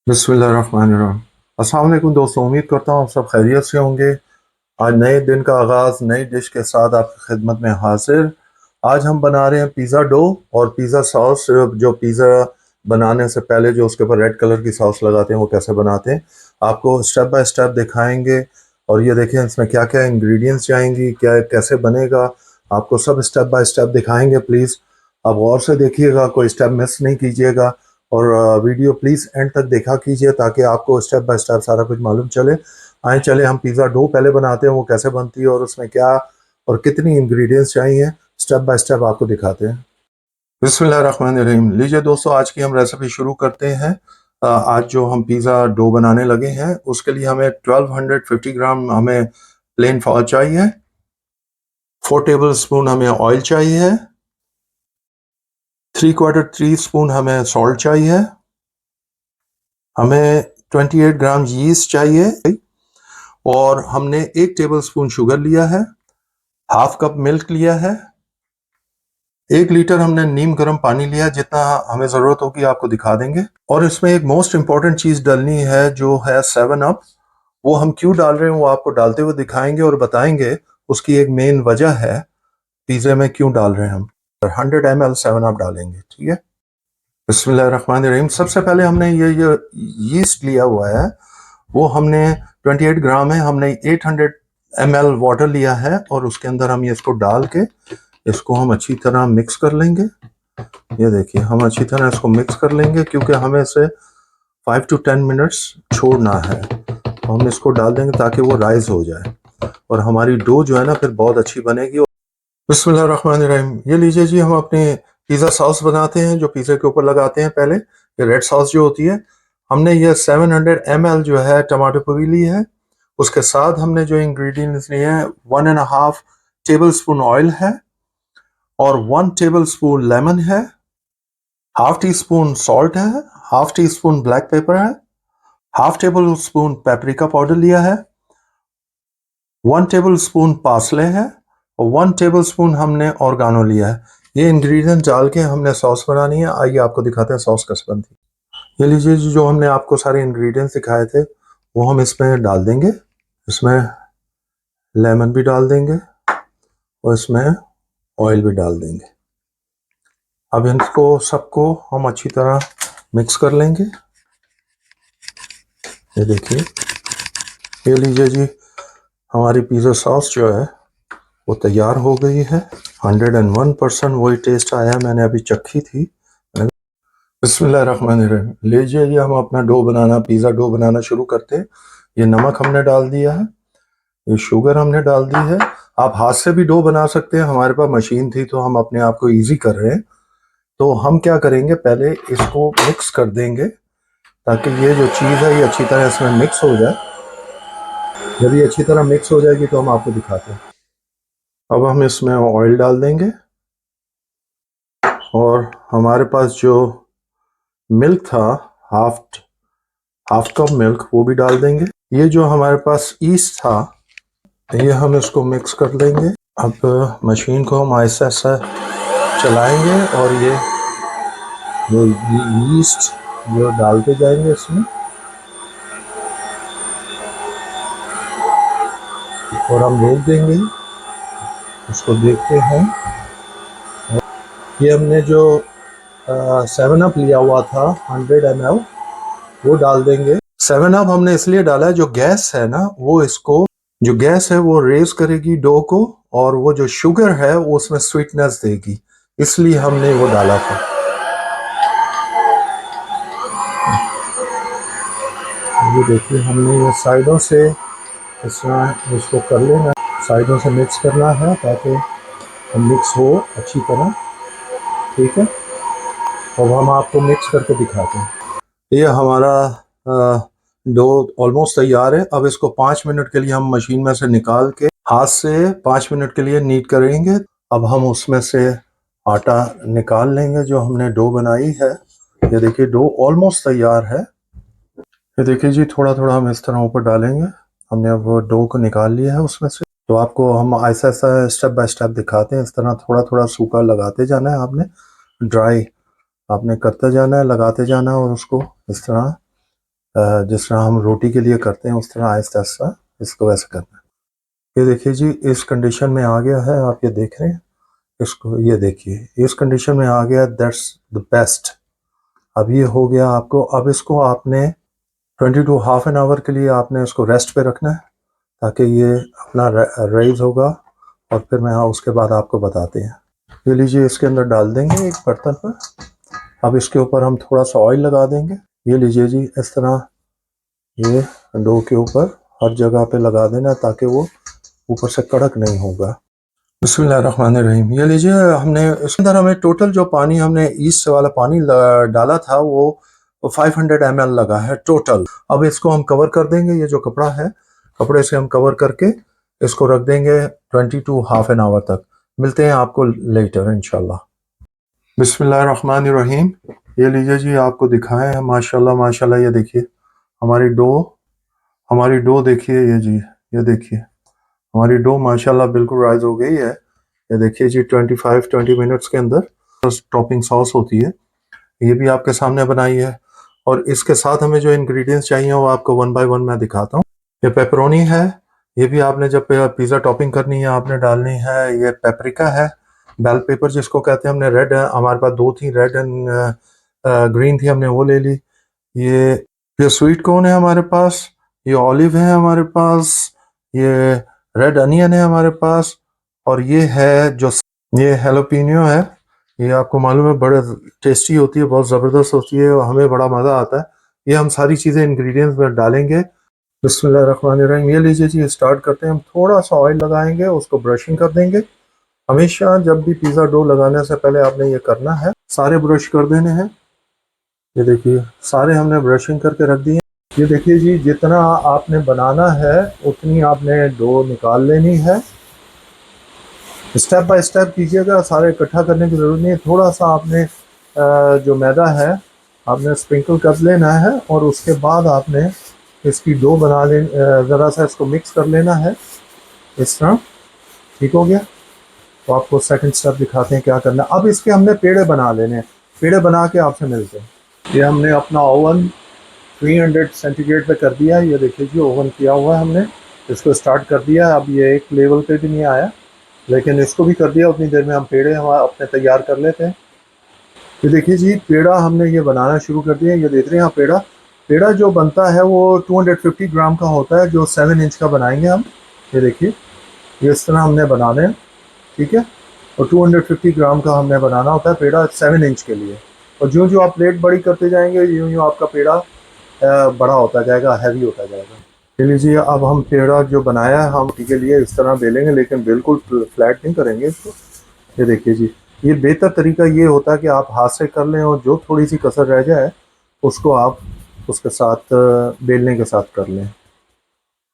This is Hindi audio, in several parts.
बिस्मिल्लाहिर्रहमानिर्रहीम। अस्सलाम वालेकुम दोस्तों, उम्मीद करता हूँ आप सब खैरियत से होंगे। आज नए दिन का आगाज़ नई डिश के साथ आपकी खिदमत में हाजिर। आज हम बना रहे हैं पिज़्ज़ा डो और पिज़्ज़ा सॉस। जो पिज़्ज़ा बनाने से पहले जो उसके ऊपर रेड कलर की सॉस लगाते हैं वो कैसे बनाते हैं आपको स्टेप बाय स्टेप दिखाएंगे। और ये देखें इसमें क्या क्या इंग्रेडिएंट्स जाएंगी, क्या कैसे बनेगा, आपको सब स्टेप बाय स्टेप दिखाएंगे। प्लीज़ आप गौर से देखिएगा, कोई स्टेप मिस नहीं कीजिएगा। और वीडियो प्लीज़ एंड तक देखा कीजिए ताकि आपको स्टेप बाय स्टेप सारा कुछ मालूम चले। आए चले हम पिज़्ज़ा डो पहले बनाते हैं, वो कैसे बनती है और उसमें क्या और कितनी इंग्रेडिएंट्स चाहिए, स्टेप बाय स्टेप आपको दिखाते हैं। बिस्मिल्लाहिर्रहमानिर्रहीम। लीजिए दोस्तों, आज की हम रेसिपी शुरू करते हैं। आज जो हम पिज़्ज़ा डो बनाने लगे हैं उसके लिए हमें 1250 ग्राम हमें प्लेन फ्लोर चाहिए। 4 टेबल स्पून हमें ऑयल चाहिए। 3/4 स्पून हमें सॉल्ट चाहिए। हमें 28 ग्राम यीस्ट चाहिए। और हमने 1 टेबल स्पून शुगर लिया है। हाफ कप मिल्क लिया है। 1 लीटर हमने नीम गर्म पानी लिया, जितना हमें ज़रूरत होगी आपको दिखा देंगे। और इसमें एक मोस्ट इम्पॉर्टेंट चीज़ डालनी है जो है 7 अप। वो हम क्यों डाल रहे हैं वो आपको डालते हुए दिखाएंगे और बताएंगे। उसकी एक मेन वजह है पिज़्ज़े में क्यों डाल रहे हैं हम। 100 ml 7 अप डालेंगे, ठीक है। बिस्मिल्लाहिर्रहमानिर्रहीम। सबसे पहले हमने ये यीस्ट लिया हुआ है, वो हमने 28 ग्राम है। हमने 800 ml वाटर लिया है और उसके अंदर हम ये इसको डाल के इसको हम अच्छी तरह मिक्स कर लेंगे। ये देखिए हम अच्छी तरह इसको मिक्स कर लेंगे क्योंकि हमें इसे 5 to 10 मिनट्स छोड़ना है। तो हम इसको डाल देंगे ताकि वो राइज हो जाए और हमारी डो जो है ना फिर बहुत अच्छी बनेगी। बिस्मिल्लाहिर्रहमानिर्रहीम। ये लीजिए जी, हम अपने पिज़्ज़ा सॉस बनाते हैं जो पिज़्ज़ा के ऊपर लगाते हैं। पहले ये रेड सॉस जो होती है, हमने ये 700 ml जो है टमाटो प्यूरी ली है। उसके साथ हमने जो इंग्रेडिएंट्स लिए हैं, 1.5 टेबल स्पून ऑयल है और 1 टेबल स्पून लेमन है। हाफ टी स्पून सॉल्ट है। Half teaspoon black pepper है। Half tablespoon paprika powder लिया है। 1 टेबल स्पून पार्सले है और 1 टेबल स्पून हमने ऑर्गानो लिया है। ये इंग्रेडिएंट डाल के हमने सॉस बनानी है। आइए आपको दिखाते हैं सॉस कैसे बनती है। ये लीजिए जो हमने आपको सारे इंग्रेडिएंट्स दिखाए थे वो हम इसमें डाल देंगे। इसमें लेमन भी डाल देंगे और इसमें ऑयल भी डाल देंगे। अब इनको सबको हम अच्छी तरह मिक्स कर लेंगे। ये देखिए, ये लीजिए जी, हमारी पिज़्ज़ा सॉस जो है वो तैयार हो गई है। 101% वही टेस्ट आया, मैंने अभी चखी थी। बिस्मिल्लाहिर्रहमानिर्रहीम। लीजिए ये हम अपना डो बनाना, पिज़्ज़ा डो बनाना शुरू करते हैं। ये नमक हमने डाल दिया है, ये शुगर हमने डाल दी है। आप हाथ से भी डो बना सकते हैं, हमारे पास मशीन थी तो हम अपने आप को ईजी कर रहे हैं। तो हम क्या करेंगे, पहले इसको मिक्स कर देंगे ताकि ये जो चीज़ है ये अच्छी तरह इसमें मिक्स हो जाए। जब ये अच्छी तरह मिक्स हो जाएगी तो हम आपको दिखाते हैं। अब हम इसमें ऑयल डाल देंगे और हमारे पास जो मिल्क था, हाफ हाफ कप मिल्क, वो भी डाल देंगे। ये जो हमारे पास ईस्ट था, ये हम इसको मिक्स कर लेंगे। अब मशीन को हम ऐसा ऐसा चलाएंगे और ये जो ईस्ट जो डालते जाएंगे इसमें, और हम रोक देंगे, उसको देखते हैं। ये हमने जो 7 अप लिया हुआ था 100 ml, वो डाल देंगे। 7 अप हमने इसलिए डाला है, जो गैस है ना वो इसको, जो गैस है वो रेज करेगी डो को, और वो जो शुगर है वो उसमें स्वीटनेस देगी, इसलिए हमने वो डाला था। ये देखिए, हमने ये साइडों से इस तरह इसको कर लेना, साइडों से मिक्स करना है ताकि मिक्स हो अच्छी तरह, ठीक है। अब हम आपको मिक्स करके दिखाते हैं। ये हमारा डो ऑलमोस्ट तैयार है। अब इसको 5 मिनट के लिए हम मशीन में से निकाल के हाथ से 5 मिनट के लिए नीट करेंगे। अब हम उसमें से आटा निकाल लेंगे जो हमने डो बनाई है। ये देखिए डो ऑलमोस्ट तैयार है। ये देखिए जी, थोड़ा थोड़ा हम इस तरह ऊपर डालेंगे। हमने अब डो को निकाल लिया है उसमें से। तो आपको हम ऐसा ऐसा स्टेप बाय स्टेप दिखाते हैं। इस तरह थोड़ा थोड़ा सूखा लगाते जाना है आपने, ड्राई आपने करते जाना है, लगाते जाना है और उसको इस तरह जिस तरह हम रोटी के लिए करते हैं उस तरह आहिस्ता आहिस्ता इसको वैसे करना है। ये देखिए जी इस कंडीशन में आ गया है, आप ये देख रहे हैं इसको, ये देखिए इस कंडीशन में आ गया, दैट्स द बेस्ट। अब ये हो गया आपको, अब इसको आपने 20 to हाफ एन आवर के लिए आपने इसको रेस्ट पे रखना है ताकि ये अपना राइज होगा, और फिर मैं उसके बाद आपको बताते हैं। ये लीजिए इसके अंदर डाल देंगे एक बर्तन पर। अब इसके ऊपर हम थोड़ा सा ऑयल लगा देंगे। ये लीजिए जी इस तरह ये डो के ऊपर हर जगह पे लगा देना ताकि वो ऊपर से कड़क नहीं होगा। बिस्मिल्लाहिर्रहमानिर्रहीम। ये लीजिए हमने इसके अंदर हमें टोटल जो पानी हमने ईस्ट वाला पानी डाला था वो 500 ml लगा है टोटल। अब इसको हम कवर कर देंगे, ये जो कपड़ा है कपड़े से हम कवर करके इसको रख देंगे 20 to हाफ एन आवर तक। मिलते हैं आपको लेटर इंशाल्लाह। बिस्मिल्लाहिर्रहमानिर्रहीम। ये लीजिए जी आपको दिखाएं हैं, माशाल्लाह माशाल्लाह। ये देखिए हमारी डो देखिए, ये जी ये देखिए हमारी डो माशाल्लाह बिल्कुल राइज हो गई है। ये देखिए जी 20 मिनट्स के अंदर टॉपिंग सॉस होती है, ये भी आपके सामने बनाई है। और इसके साथ हमें जो इंग्रेडिएंट्स चाहिए वो आपको वन बाय वन मैं दिखाता हूँ। ये पेपरोनी है, ये भी आपने जब पिज़्ज़ा टॉपिंग करनी है आपने डालनी है। ये पेपरिका है, बेल पेपर जिसको कहते हैं, हमने रेड है, हमारे पास दो थी, रेड एंड ग्रीन थी, हमने वो ले ली। ये स्वीट कॉर्न है हमारे पास, ये ऑलिव है हमारे पास, ये रेड अनियन है हमारे पास, और ये है जो ये हेलोपिनियो है। ये आपको मालूम है बड़े टेस्टी होती है, बहुत ज़बरदस्त होती है और हमें बड़ा मज़ा आता है। ये हम सारी चीज़ें इंग्रेडिएंट्स में डालेंगे। बिस्मिल्लाहिर्रहमानिर्रहीम। ये लीजिए जी स्टार्ट करते हैं। हम थोड़ा सा ऑयल लगाएंगे, उसको ब्रशिंग कर देंगे। हमेशा जब भी पिज़्ज़ा डो लगाने से पहले आपने ये करना है, सारे ब्रश कर देने हैं। ये देखिए सारे हमने ब्रशिंग करके रख दिए। ये देखिए जी जितना आपने बनाना है उतनी आपने डो निकाल लेनी है। स्टेप बाय स्टेप कीजिएगा, सारे इकट्ठा करने की ज़रूरत नहीं है। थोड़ा सा आपने जो मैदा है आपने स्प्रिंकल कर लेना है और उसके बाद आपने इसकी डो बना ले, ज़रा सा इसको मिक्स कर लेना है इस तरह। ठीक हो गया, तो आपको सेकंड स्टेप दिखाते हैं क्या करना। अब इसके हमने पेड़े बना लेने हैं, पेड़े बना के आपसे मिलते हैं। ये हमने अपना ओवन 300 सेंटीग्रेड पे कर दिया है। ये देखिए जी ओवन किया हुआ है हमने, इसको स्टार्ट कर दिया। अब ये एक लेवल पे भी नहीं आया लेकिन इसको भी कर दिया। उतनी देर में हम पेड़े हमारे अपने तैयार कर लेते हैं। ये देखिए जी पेड़ा हमने ये बनाना शुरू कर दिया। ये देख रहे हैं आप, पेड़ा जो बनता है वो 250 ग्राम का होता है, जो 7 इंच का बनाएंगे हम। ये देखिए ये इस तरह हमने बनाने हैं, ठीक है। और 250 ग्राम का हमने बनाना होता है पेड़ा 7 इंच के लिए। और जो जो आप प्लेट बड़ी करते जाएंगे यूँ यूँ आपका पेड़ा बड़ा होता जाएगा, हैवी होता जाएगा। ले लीजिए अब हम पेड़ा जो बनाया है हम के लिए इस तरह बेलेंगे, लेकिन बिल्कुल फ्लैट नहीं करेंगे इसको। ये देखिए जी ये बेहतर तरीका ये होता है कि आप हाथ से कर लें और जो थोड़ी सी कसर रह जाए उसको आप उसके साथ बेलने के साथ कर लें।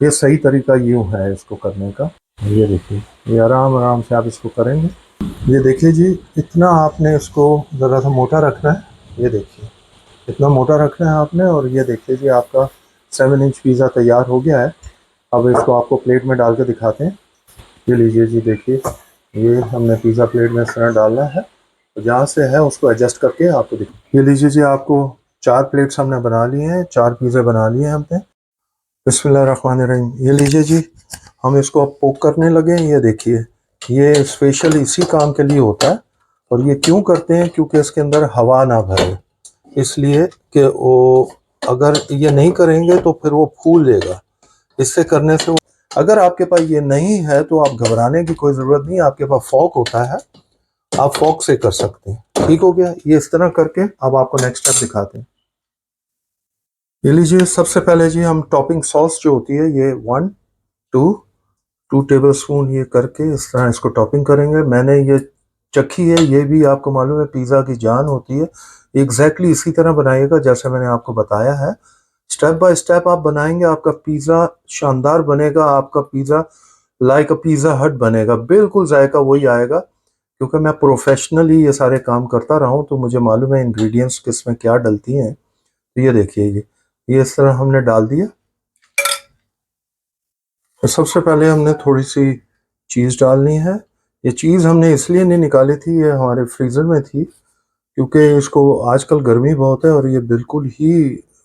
ये सही तरीका यूँ है इसको करने का। ये देखिए ये आराम आराम से आप इसको करेंगे। ये देखिए जी इतना आपने इसको ज़रा सा मोटा रखना है। ये देखिए इतना मोटा रखना है आपने। और ये देखिए जी आपका 7 इंच पिज़्ज़ा तैयार हो गया है। अब इसको आपको प्लेट में डाल के दिखाते हैं। ये लीजिए जी देखिए ये हमने पिज़्ज़ा प्लेट में इस तरह डालना है, तो जहाँ से है उसको एडजस्ट करके आपको ये लीजिए जी आपको 4 प्लेट्स हमने बना लिए हैं, 4 पिज़्ज़ा बना लिए हैं हमने। बिस्मिल्लाहिर्रहमानिर्रहीम। ये लीजिए जी हम इसको अब पोक करने लगे। ये देखिए ये स्पेशल इसी काम के लिए होता है। और ये क्यों करते हैं, क्योंकि इसके अंदर हवा ना भरे, इसलिए कि वो अगर ये नहीं करेंगे तो फिर वो फूल लेगा। इससे करने से अगर आपके पास ये नहीं है तो आप घबराने की कोई ज़रूरत नहीं, आपके पास फॉक होता है, आप फॉक से कर सकते हैं। ठीक हो गया, ये इस तरह करके अब आपको नेक्स्ट स्टेप दिखाते हैं। ये लीजिए सबसे पहले जी हम टॉपिंग सॉस जो होती है ये 2 टेबल स्पून ये करके इस तरह इसको टॉपिंग करेंगे। मैंने ये चखी है, ये भी आपको मालूम है पिज़्ज़ा की जान होती है। एग्जैक्टली इसी तरह बनाइएगा जैसे मैंने आपको बताया है। स्टेप बाय स्टेप आप बनाएंगे, आपका पिज़्ज़ा शानदार बनेगा। आपका पिज़्ज़ा लाइक अ पिज़्ज़ा हट बनेगा, बिल्कुल जायका वही आएगा। क्योंकि मैं प्रोफेशनली ये सारे काम करता रहा हूँ तो मुझे मालूम है इंग्रेडिएंट्स किसमें क्या डलती हैं। तो ये देखिए ये इस तरह हमने डाल दिया। तो सबसे पहले हमने थोड़ी सी चीज़ डालनी है। ये चीज़ हमने इसलिए नहीं निकाली थी, ये हमारे फ्रीज़र में थी, क्योंकि इसको आजकल गर्मी बहुत है और ये बिल्कुल ही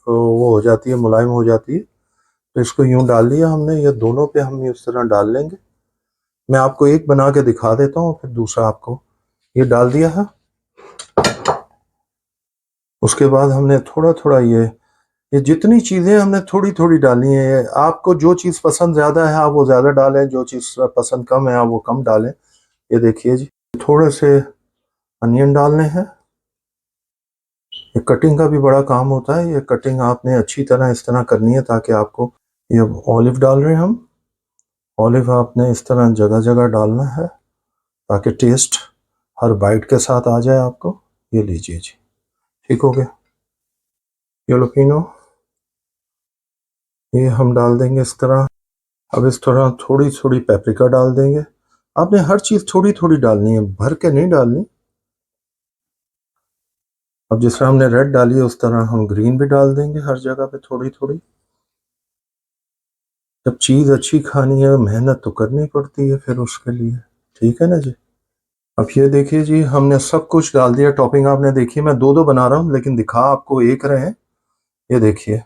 वो हो जाती है, मुलायम हो जाती है। तो इसको यूं डाल लिया हमने, ये दोनों पे हम इस तरह डाल लेंगे। मैं आपको एक बना के दिखा देता हूँ, फिर दूसरा आपको। ये डाल दिया है। उसके बाद हमने थोड़ा थोड़ा ये जितनी चीज़ें हमने थोड़ी थोड़ी डाली हैं। आपको जो चीज़ पसंद ज़्यादा है आप वो ज़्यादा डालें, जो चीज़ पसंद कम है आप वो कम डालें। ये देखिए जी, थोड़े से अनियन डालने हैं। ये कटिंग का भी बड़ा काम होता है। ये कटिंग आपने अच्छी तरह इस तरह करनी है ताकि आपको, ये ऑलिव डाल रहे हैं हम। ऑलिव आपने इस तरह जगह जगह डालना है ताकि टेस्ट हर बाइट के साथ आ जाए आपको। ये लीजिए जी, ठीक हो गया। यूलोपिनो ये हम डाल देंगे इस तरह। अब इस तरह थोड़ी थोड़ी पेपरिका डाल देंगे। आपने हर चीज़ थोड़ी थोड़ी डालनी है, भर के नहीं डालनी। अब जिस तरह हमने रेड डाली है उस तरह हम ग्रीन भी डाल देंगे हर जगह पे थोड़ी थोड़ी। जब चीज़ अच्छी खानी है मेहनत तो करनी पड़ती है फिर उसके लिए, ठीक है ना जी। अब ये देखिए जी, हमने सब कुछ डाल दिया। टॉपिंग आपने देखी, मैं दो दो बना रहा हूँ लेकिन दिखा आपको एक रहे हैं। ये देखिए,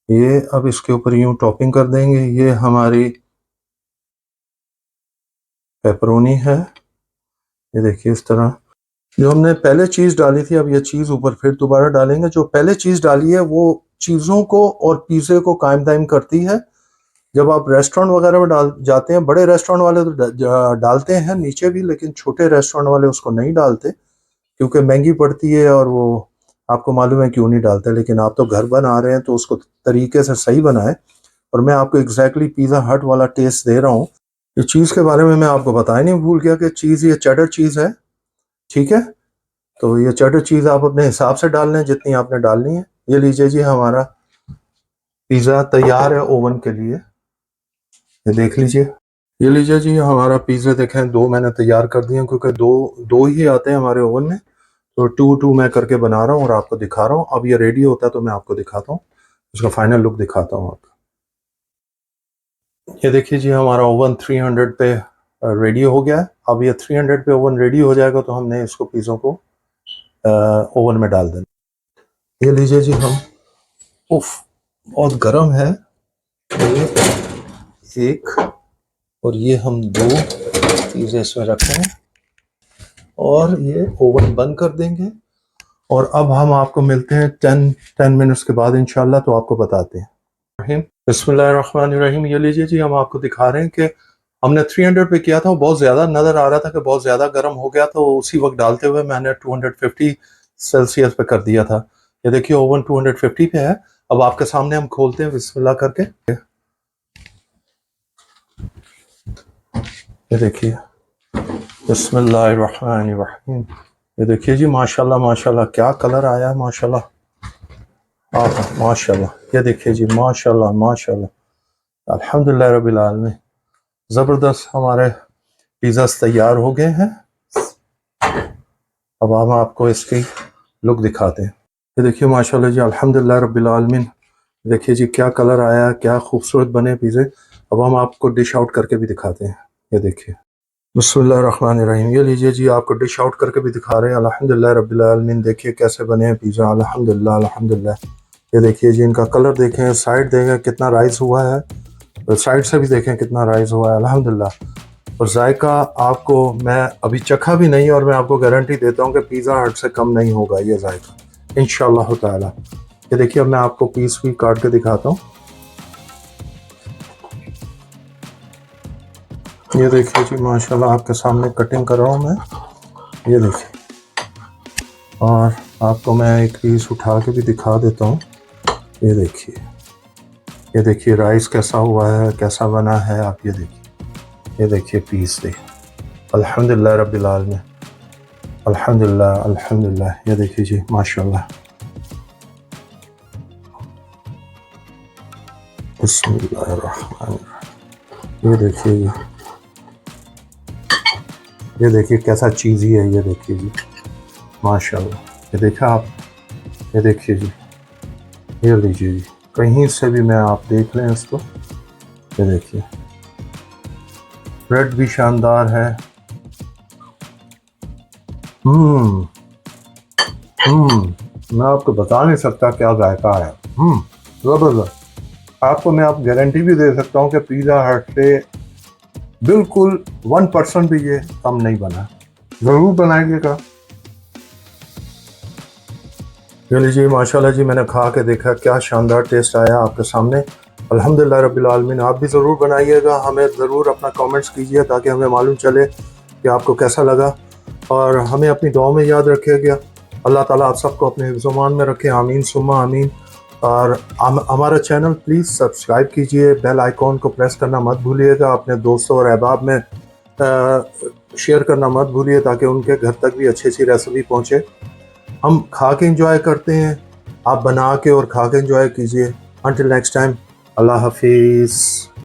ये अब इसके ऊपर यूं टॉपिंग कर देंगे। ये हमारी पेपरोनी है। ये देखिए इस तरह, जो हमने पहले चीज़ डाली थी अब ये चीज़ ऊपर फिर दोबारा डालेंगे। जो पहले चीज़ डाली है वो चीज़ों को और पिज़्ज़े को कायम दायम करती है। जब आप रेस्टोरेंट वगैरह में डाल जाते हैं, बड़े रेस्टोरेंट वाले तो डालते हैं नीचे भी, लेकिन छोटे रेस्टोरेंट वाले उसको नहीं डालते क्योंकि महंगी पड़ती है और वो आपको मालूम है क्यों नहीं डालते। लेकिन आप तो घर बना रहे हैं तो उसको तरीके से सही बनाए। और मैं आपको एग्जैक्टली पिज़्ज़ा हट वाला टेस्ट दे रहा हूँ। ये चीज़ के बारे में मैं आपको बताया नहीं भूल गया कि चीज़ ये चेडर चीज़ है, ठीक है। तो ये चेडर चीज़ आप अपने हिसाब से डाल लें जितनी आपने डालनी है। ये लीजिए जी, हमारा पिज़्ज़ा तैयार है ओवन के लिए। ये देख लीजिए, ये लीजिए जी हमारा पिज़्ज़ा देखें, दो मैंने तैयार कर दिए क्योंकि दो दो ही आते हैं हमारे ओवन में। तो टू टू मैं करके बना रहा हूँ और आपको दिखा रहा हूँ। अब ये रेडी होता है तो मैं आपको दिखाता हूँ, उसका फाइनल लुक दिखाता हूँ आपको। ये देखिए जी, हमारा ओवन 300 पे रेडी हो गया है। अब ये 300 पे ओवन रेडी हो जाएगा तो हमने इसको पिज़्ज़ों को ओवन में डाल देना। ये लीजिए जी, हम, उफ बहुत गर्म है। ये एक और ये हम दो चीज़ें इसमें रखते हैं और ये ओवन बंद कर देंगे। और अब हम आपको मिलते हैं 10 मिनट्स के बाद इंशाल्लाह, तो आपको बताते हैं। बिस्मिल्लाहिर्रहमानिर्रहीम। ये लीजिए जी, हम आपको दिखा रहे हैं कि हमने 300 पे किया था, वो बहुत ज़्यादा नज़र आ रहा था कि बहुत ज़्यादा गर्म हो गया, तो उसी वक्त डालते हुए मैंने 250 सेल्सियस पे कर दिया था। ये देखिए ओवन 250 पे है। अब आपके सामने हम खोलते हैं बिस्मिल्लाह करके। ये देखिए, बिस्मिल्लाहिर्रहमानिर्रहीम। ये देखिए जी, माशाल्लाह माशाल्लाह क्या कलर आया है, माशाल्लाह। माशाल्लाह, ये देखिए जी, माशाल्लाह माशाल्लाह, अल्हम्दुलिल्लाह रब्बिल आलमीन। ज़बरदस्त हमारे पिज़्ज़ा तैयार हो गए हैं। अब हम आपको इसकी लुक दिखाते हैं। ये देखिए माशाल्लाह जी, अल्हम्दुलिल्लाह रब्बिल आलमीन। देखिए जी क्या कलर आया, क्या खूबसूरत बने पिज़्ज़े। अब हम आपको डिश आउट करके भी दिखाते हैं। ये देखिए, बिस्मिल्लाहिर्रहमानिर्रहीम। ये लीजिए जी, आपको डिश आउट करके भी दिखा रहे हैं। अल्हम्दुलिल्लाह रब्बिल आलमीन। देखिए कैसे बने हैं पिज़्ज़ा, अल्हम्दुलिल्लाह अल्हम्दुलिल्लाह। ये देखिए जी, इनका कलर देखें, साइड देखें कितना राइस हुआ है, तो साइड से भी देखें कितना राइस हुआ है, अल्हम्दुलिल्लाह। और जायका आपको मैं अभी चखा भी नहीं और मैं आपको गारंटी देता हूँ कि पिज़्ज़ा हट से कम नहीं होगा ये जायका इंशाअल्लाह ताला। ये देखिए, अब मैं आपको पीस भी काट के दिखाता हूँ। ये देखिए जी, माशाल्लाह आपके सामने कटिंग कर रहा हूँ मैं। ये देखिए, और आपको मैं एक पीस उठा के भी दिखा देता हूँ। ये देखिए, ये देखिए राइस कैसा हुआ है, कैसा बना है, आप ये देखिए पीस देखिए। अल्हम्दुलिल्लाह रब्बिल आलमीन, अल्हम्दुलिल्लाह अल्हम्दुलिल्लाह। ये देखिए जी माशाल्लाह, बिस्मिल्लाहिर्रहमानिर्रहीम। ये देखिए कैसा चीज़ी है। ये देखिए जी माशाल्लाह। ये देखा आप, ये देखिए जी, ये लीजिए जी, कहीं से भी मैं आप देख लें इसको। ये देखिए, ब्रेड भी शानदार है। मैं आपको बता नहीं सकता क्या जायका है। ज़बरदस्त। आपको मैं आप गारंटी भी दे सकता हूँ कि पिज़्ज़ा हट से बिल्कुल 1% भी ये कम नहीं बना। ज़रूर बनाइएगा। चलिए जी, माशाल्लाह जी, मैंने खा के देखा, क्या शानदार टेस्ट आया आपके सामने। अल्हम्दुलिल्लाह रब्बिल आलमीन। आप भी ज़रूर बनाइएगा, हमें ज़रूर अपना कमेंट्स कीजिए ताकि हमें मालूम चले कि आपको कैसा लगा, और हमें अपनी दुआ में याद रखिएगा। अल्लाह ताला आप सबको अपने हिफ्ज़-ओ-मान में रखे, आमीन सुम्मा आमीन। और हमारा चैनल प्लीज़ सब्सक्राइब कीजिए, बेल आइकॉन को प्रेस करना मत भूलिएगा, अपने दोस्तों और अहबाब में शेयर करना मत भूलिए ताकि उनके घर तक भी अच्छी अच्छी रेसिपी पहुँचे। हम खा के एंजॉय करते हैं, आप बना के और खा के एंजॉय कीजिए। अंटिल नेक्स्ट टाइम, अल्लाह हाफिज़।